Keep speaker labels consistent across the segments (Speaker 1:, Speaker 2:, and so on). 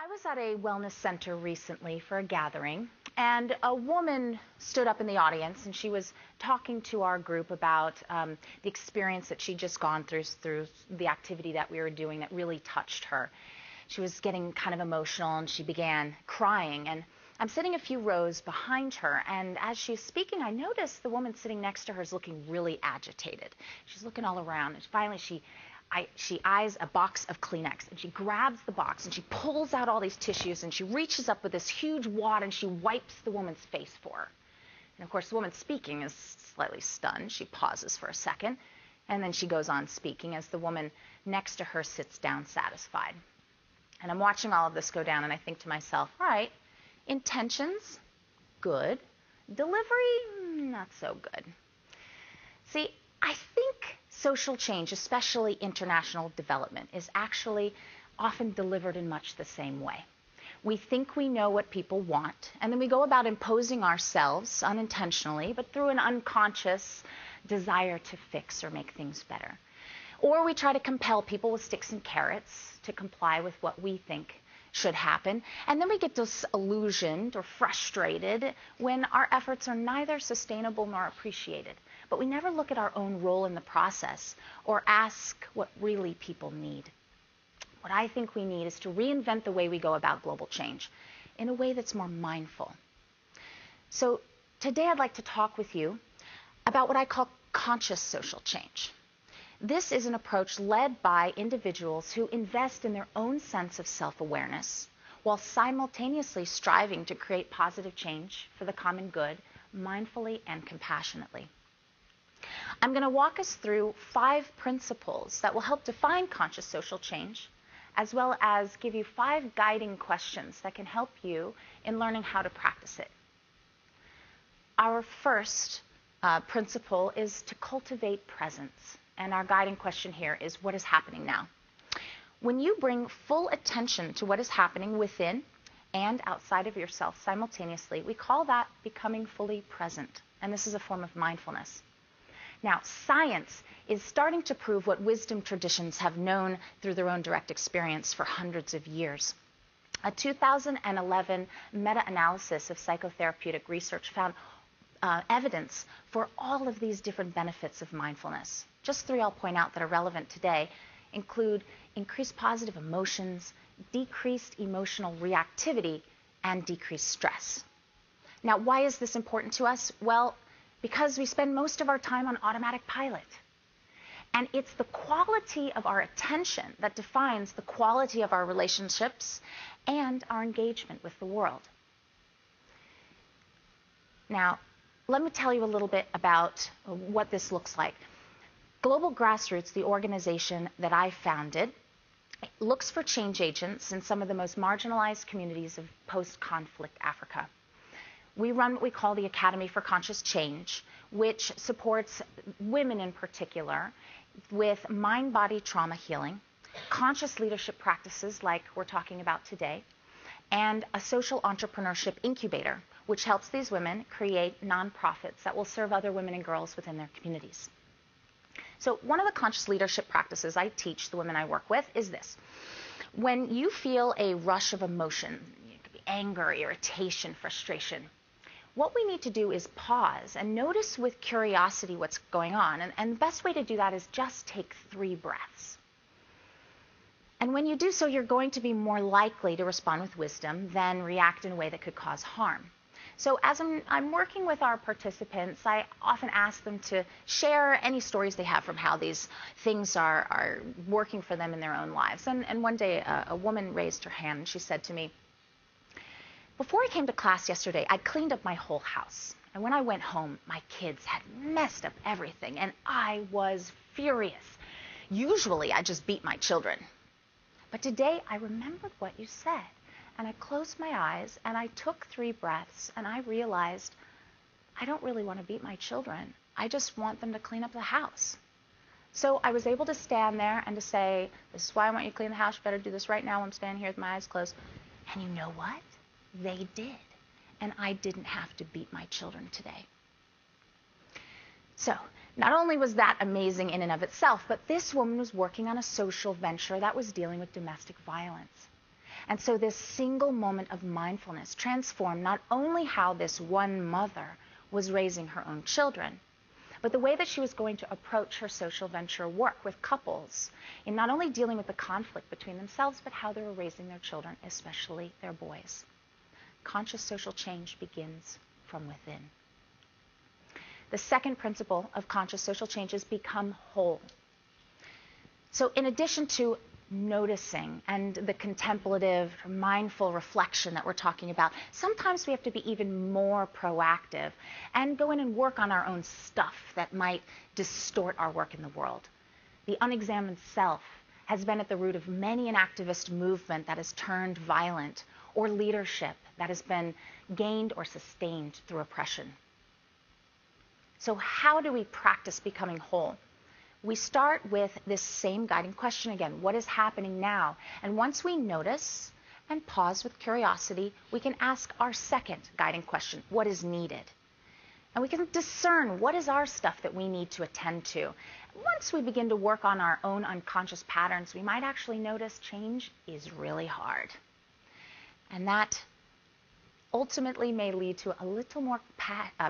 Speaker 1: I was at a wellness center recently for a gathering, and a woman stood up in the audience, and she was talking to our group about the experience that she'd just gone through the activity that we were doing that really touched her. She was getting kind of emotional, and she began crying. And I'm sitting a few rows behind her, and as she's speaking, I noticed the woman sitting next to her is looking really agitated. She's looking all around, and finally she eyes a box of Kleenex, and she grabs the box, and she pulls out all these tissues, and she reaches up with this huge wad, and she wipes the woman's face for her. And of course, the woman speaking is slightly stunned. She pauses for a second, and then she goes on speaking as the woman next to her sits down satisfied. And I'm watching all of this go down, and I think to myself, all right, intentions, good. Delivery, not so good. See, I think social change, especially international development, is actually often delivered in much the same way. We think we know what people want, and then we go about imposing ourselves unintentionally, but through an unconscious desire to fix or make things better. Or we try to compel people with sticks and carrots to comply with what we think should happen, and then we get disillusioned or frustrated when our efforts are neither sustainable nor appreciated. But we never look at our own role in the process or ask what really people need. What I think we need is to reinvent the way we go about global change in a way that's more mindful. So today I'd like to talk with you about what I call conscious social change. This is an approach led by individuals who invest in their own sense of self-awareness while simultaneously striving to create positive change for the common good, mindfully and compassionately. I'm going to walk us through 5 principles that will help define conscious social change, as well as give you 5 guiding questions that can help you in learning how to practice it. Our first principle is to cultivate presence. And our guiding question here is, what is happening now? When you bring full attention to what is happening within and outside of yourself simultaneously, we call that becoming fully present. And this is a form of mindfulness. Now, science is starting to prove what wisdom traditions have known through their own direct experience for hundreds of years. A 2011 meta-analysis of psychotherapeutic research found evidence for all of these different benefits of mindfulness. Just 3 I'll point out that are relevant today include increased positive emotions, decreased emotional reactivity, and decreased stress. Now, why is this important to us? Well, because we spend most of our time on automatic pilot. And it's the quality of our attention that defines the quality of our relationships and our engagement with the world. Now, let me tell you a little bit about what this looks like. Global Grassroots, the organization that I founded, looks for change agents in some of the most marginalized communities of post-conflict Africa. We run what we call the Academy for Conscious Change, which supports women in particular with mind-body trauma healing, conscious leadership practices like we're talking about today, and a social entrepreneurship incubator, which helps these women create nonprofits that will serve other women and girls within their communities. So one of the conscious leadership practices I teach the women I work with is this. When you feel a rush of emotion, it could be anger, irritation, frustration, what we need to do is pause and notice with curiosity what's going on. And the best way to do that is just take 3 breaths. And when you do so, you're going to be more likely to respond with wisdom than react in a way that could cause harm. So as I'm working with our participants, I often ask them to share any stories they have from how these things are working for them in their own lives. And one day, a woman raised her hand, and she said to me, "Before I came to class yesterday, I cleaned up my whole house. And when I went home, my kids had messed up everything, and I was furious. Usually, I just beat my children. But today, I remembered what you said. And I closed my eyes, and I took 3 breaths, and I realized I don't really want to beat my children. I just want them to clean up the house." So I was able to stand there and to say, "This is why I want you to clean the house. You better do this right now. I'm standing here with my eyes closed." And you know what? They did. And I didn't have to beat my children today. So not only was that amazing in and of itself, but this woman was working on a social venture that was dealing with domestic violence. And so this single moment of mindfulness transformed not only how this one mother was raising her own children, but the way that she was going to approach her social venture work with couples in not only dealing with the conflict between themselves, but how they were raising their children, especially their boys. Conscious social change begins from within. The second principle of conscious social change is become whole. So in addition to noticing and the contemplative, mindful reflection that we're talking about, sometimes we have to be even more proactive and go in and work on our own stuff that might distort our work in the world. The unexamined self has been at the root of many an activist movement that has turned violent, or leadership that has been gained or sustained through oppression. So how do we practice becoming whole? We start with this same guiding question again. What is happening now? And once we notice and pause with curiosity, we can ask our second guiding question. What is needed? And we can discern what is our stuff that we need to attend to. Once we begin to work on our own unconscious patterns, we might actually notice change is really hard. And that ultimately may lead to a little more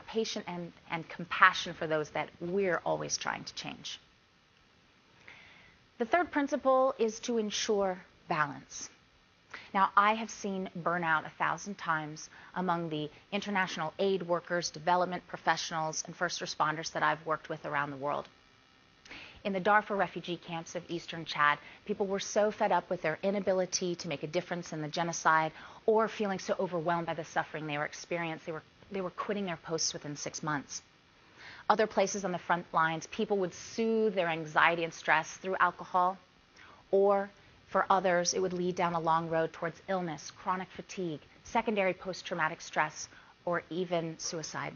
Speaker 1: patience and compassion for those that we're always trying to change. The third principle is to ensure balance. Now, I have seen burnout 1,000 times among the international aid workers, development professionals, and first responders that I've worked with around the world. In the Darfur refugee camps of eastern Chad, people were so fed up with their inability to make a difference in the genocide, or feeling so overwhelmed by the suffering they were experiencing, they were quitting their posts within 6 months. Other places on the front lines, people would soothe their anxiety and stress through alcohol, or for others, it would lead down a long road towards illness, chronic fatigue, secondary post-traumatic stress, or even suicide.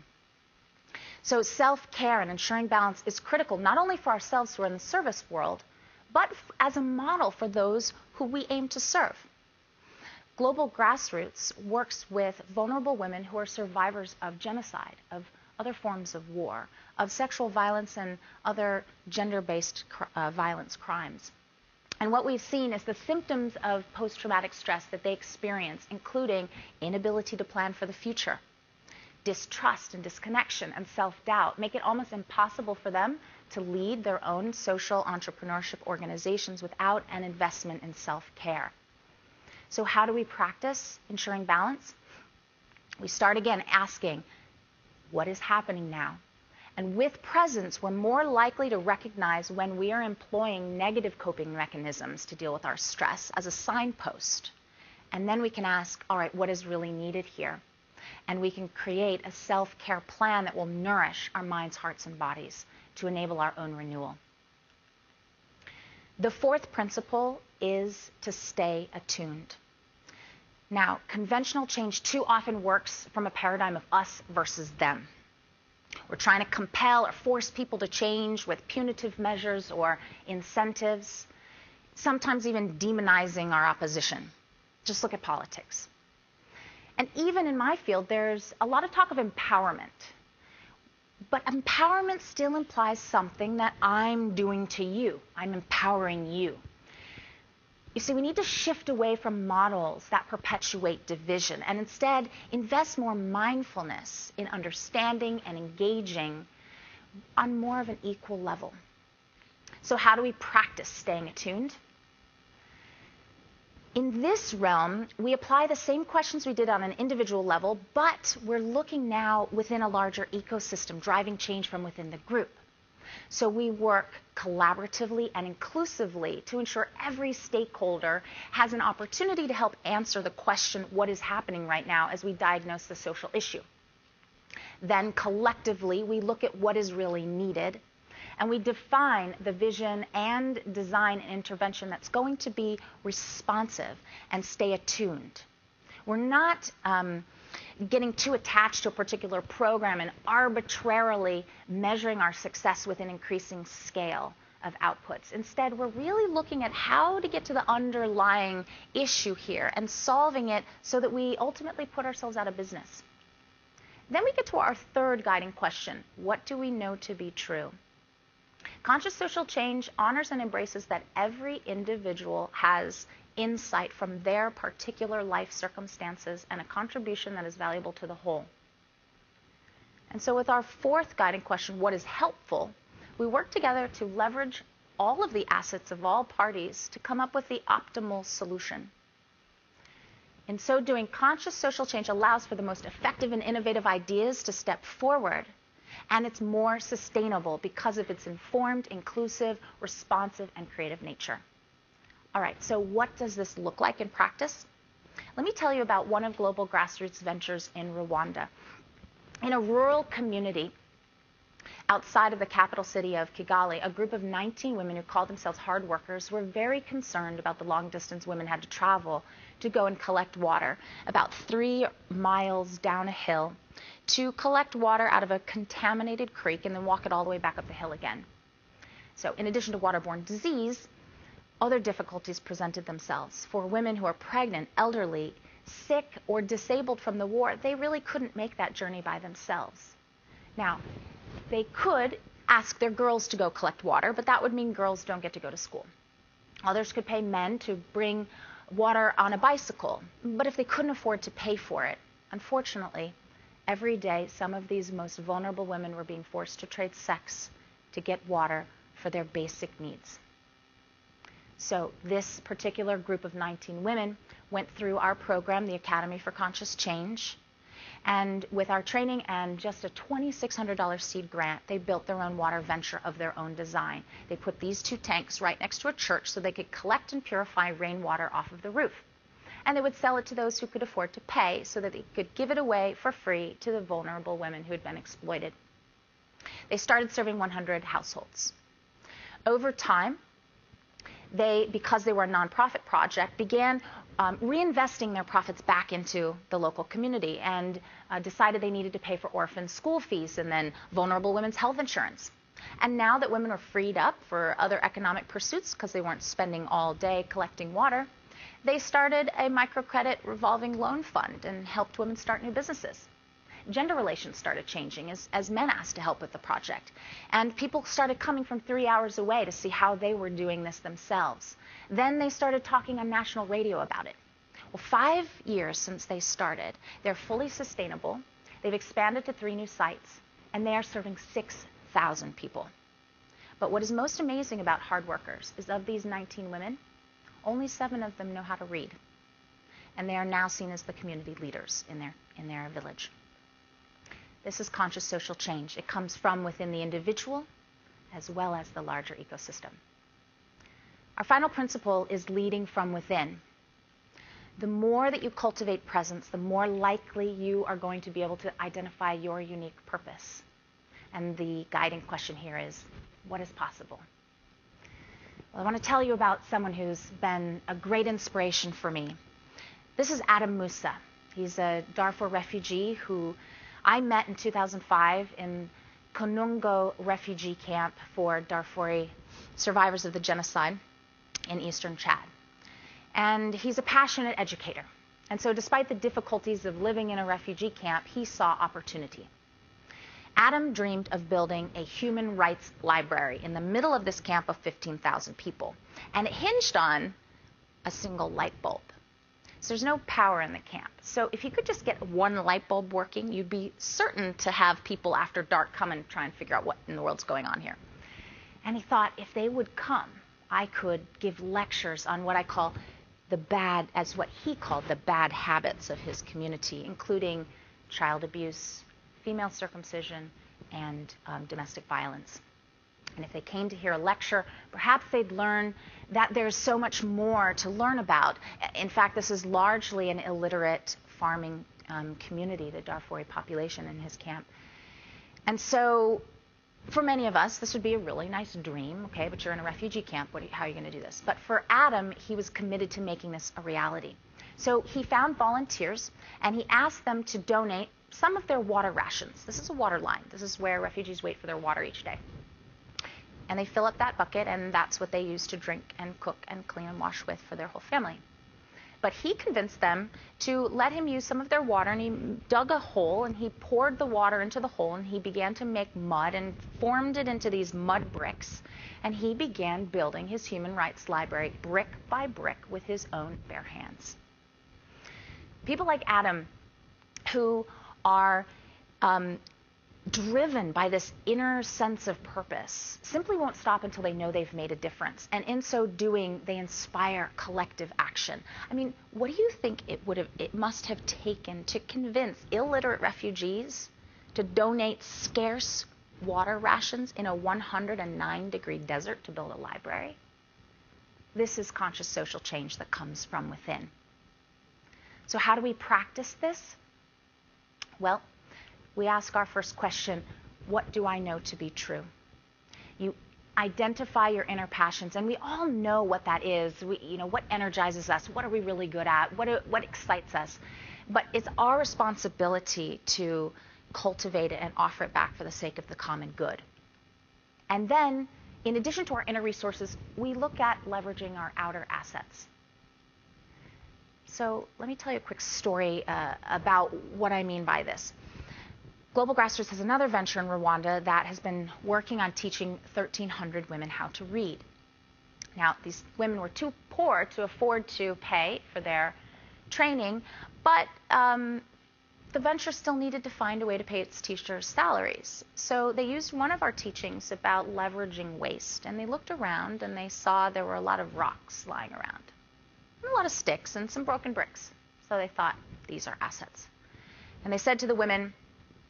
Speaker 1: So self-care and ensuring balance is critical, not only for ourselves who are in the service world, but as a model for those who we aim to serve. Global Grassroots works with vulnerable women who are survivors of genocide, of other forms of war, of sexual violence and other gender-based violence crimes. And what we've seen is the symptoms of post-traumatic stress that they experience, including inability to plan for the future, distrust and disconnection and self-doubt, make it almost impossible for them to lead their own social entrepreneurship organizations without an investment in self-care. So how do we practice ensuring balance? We start again asking, what is happening now? And with presence, we're more likely to recognize when we are employing negative coping mechanisms to deal with our stress as a signpost. And then we can ask, all right, what is really needed here? And we can create a self-care plan that will nourish our minds, hearts, and bodies to enable our own renewal. The fourth principle is to stay attuned. Now, conventional change too often works from a paradigm of us versus them. We're trying to compel or force people to change with punitive measures or incentives, sometimes even demonizing our opposition. Just look at politics. And even in my field, there's a lot of talk of empowerment. But empowerment still implies something that I'm doing to you. I'm empowering you. You see, we need to shift away from models that perpetuate division and instead invest more mindfulness in understanding and engaging on more of an equal level. So how do we practice staying attuned? In this realm, we apply the same questions we did on an individual level, but we're looking now within a larger ecosystem, driving change from within the group. So we work collaboratively and inclusively to ensure every stakeholder has an opportunity to help answer the question, what is happening right now, as we diagnose the social issue. Then collectively, we look at what is really needed, and we define the vision and design an intervention that's going to be responsive and stay attuned. We're not getting too attached to a particular program and arbitrarily measuring our success with an increasing scale of outputs. Instead, we're really looking at how to get to the underlying issue here and solving it so that we ultimately put ourselves out of business. Then we get to our third guiding question. What do we know to be true? Conscious social change honors and embraces that every individual has insight from their particular life circumstances and a contribution that is valuable to the whole. And so with our fourth guiding question, what is helpful, we work together to leverage all of the assets of all parties to come up with the optimal solution. In so doing, conscious social change allows for the most effective and innovative ideas to step forward, and it's more sustainable because of its informed, inclusive, responsive, and creative nature. All right, so what does this look like in practice? Let me tell you about one of Global Grassroots ventures in Rwanda. In a rural community outside of the capital city of Kigali, a group of 19 women who called themselves hard workers were very concerned about the long distance women had to travel to go and collect water about 3 miles down a hill to collect water out of a contaminated creek and then walk it all the way back up the hill again. So in addition to waterborne disease, other difficulties presented themselves. For women who are pregnant, elderly, sick, or disabled from the war, they really couldn't make that journey by themselves. Now, they could ask their girls to go collect water, but that would mean girls don't get to go to school. Others could pay men to bring water on a bicycle, but if they couldn't afford to pay for it, unfortunately, every day some of these most vulnerable women were being forced to trade sex to get water for their basic needs. So this particular group of 19 women went through our program, the Academy for Conscious Change, and with our training and just a $2,600 seed grant, they built their own water venture of their own design. They put these 2 tanks right next to a church so they could collect and purify rainwater off of the roof. And they would sell it to those who could afford to pay so that they could give it away for free to the vulnerable women who had been exploited. They started serving 100 households. Over time, they, because they were a nonprofit project, began reinvesting their profits back into the local community and decided they needed to pay for orphans' school fees and then vulnerable women's health insurance. And now that women were freed up for other economic pursuits because they weren't spending all day collecting water, they started a microcredit revolving loan fund and helped women start new businesses. Gender relations started changing as men asked to help with the project. And people started coming from 3 hours away to see how they were doing this themselves. Then they started talking on national radio about it. Well, 5 years since they started, they're fully sustainable. They've expanded to 3 new sites, and they are serving 6,000 people. But what is most amazing about hard workers is of these 19 women, only 7 of them know how to read. And they are now seen as the community leaders in their village. This is conscious social change. It comes from within the individual as well as the larger ecosystem. Our final principle is leading from within. The more that you cultivate presence, the more likely you are going to be able to identify your unique purpose. And the guiding question here is, what is possible? Well, I want to tell you about someone who's been a great inspiration for me. This is Adam Musa. He's a Darfur refugee who I met in 2005 in Konungo refugee camp for Darfuri survivors of the genocide in eastern Chad. And he's a passionate educator. And so despite the difficulties of living in a refugee camp, he saw opportunity. Adam dreamed of building a human rights library in the middle of this camp of 15,000 people. And it hinged on a single light bulb. So there's no power in the camp. So if you could just get one light bulb working, you'd be certain to have people after dark come and try and figure out what in the world's going on here. And he thought, if they would come, I could give lectures on what I call the bad, as what he called the bad habits of his community, including child abuse, female circumcision, and domestic violence. And if they came to hear a lecture, perhaps they'd learn that there's so much more to learn about. In fact, this is largely an illiterate farming community, the Darfuri population in his camp. And so for many of us, this would be a really nice dream, okay, but you're in a refugee camp, how are you going to do this? But for Adam, he was committed to making this a reality. So he found volunteers, and he asked them to donate some of their water rations. This is a water line. This is where refugees wait for their water each day. And they fill up that bucket, and that's what they use to drink and cook and clean and wash with for their whole family. But he convinced them to let him use some of their water, and he dug a hole and he poured the water into the hole, and he began to make mud and formed it into these mud bricks. And he began building his human rights library brick by brick with his own bare hands. People like Adam, who are driven by this inner sense of purpose, simply won't stop until they know they've made a difference. And in so doing, they inspire collective action. I mean, what do you think it must have taken to convince illiterate refugees to donate scarce water rations in a 109-degree desert to build a library? This is conscious social change that comes from within. So how do we practice this? Well, we ask our first question, what do I know to be true? You identify your inner passions, and we all know what that is. What energizes us, what are we really good at, what excites us. But it's our responsibility to cultivate it and offer it back for the sake of the common good. And then, in addition to our inner resources, we look at leveraging our outer assets. So let me tell you a quick story about what I mean by this. Global Grassroots has another venture in Rwanda that has been working on teaching 1,300 women how to read. Now, these women were too poor to afford to pay for their training, but the venture still needed to find a way to pay its teachers' salaries. So they used one of our teachings about leveraging waste, and they looked around and they saw there were a lot of rocks lying around, and a lot of sticks and some broken bricks. So they thought, these are assets. And they said to the women,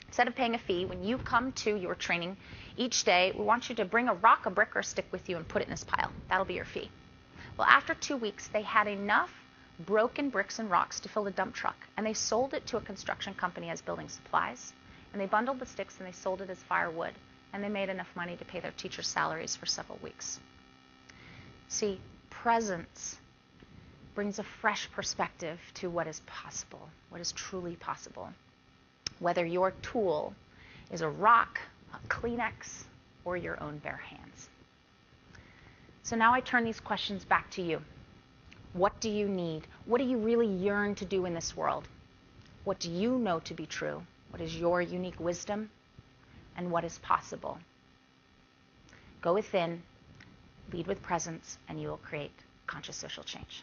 Speaker 1: instead of paying a fee, when you come to your training each day, we want you to bring a rock, a brick, or a stick with you and put it in this pile. That'll be your fee. Well, after 2 weeks, they had enough broken bricks and rocks to fill a dump truck, and they sold it to a construction company as building supplies, and they bundled the sticks and they sold it as firewood, and they made enough money to pay their teachers' salaries for several weeks. See, presence brings a fresh perspective to what is possible, what is truly possible. Whether your tool is a rock, a Kleenex, or your own bare hands. So now I turn these questions back to you. What do you need? What do you really yearn to do in this world? What do you know to be true? What is your unique wisdom? And what is possible? Go within, lead with presence, and you will create conscious social change.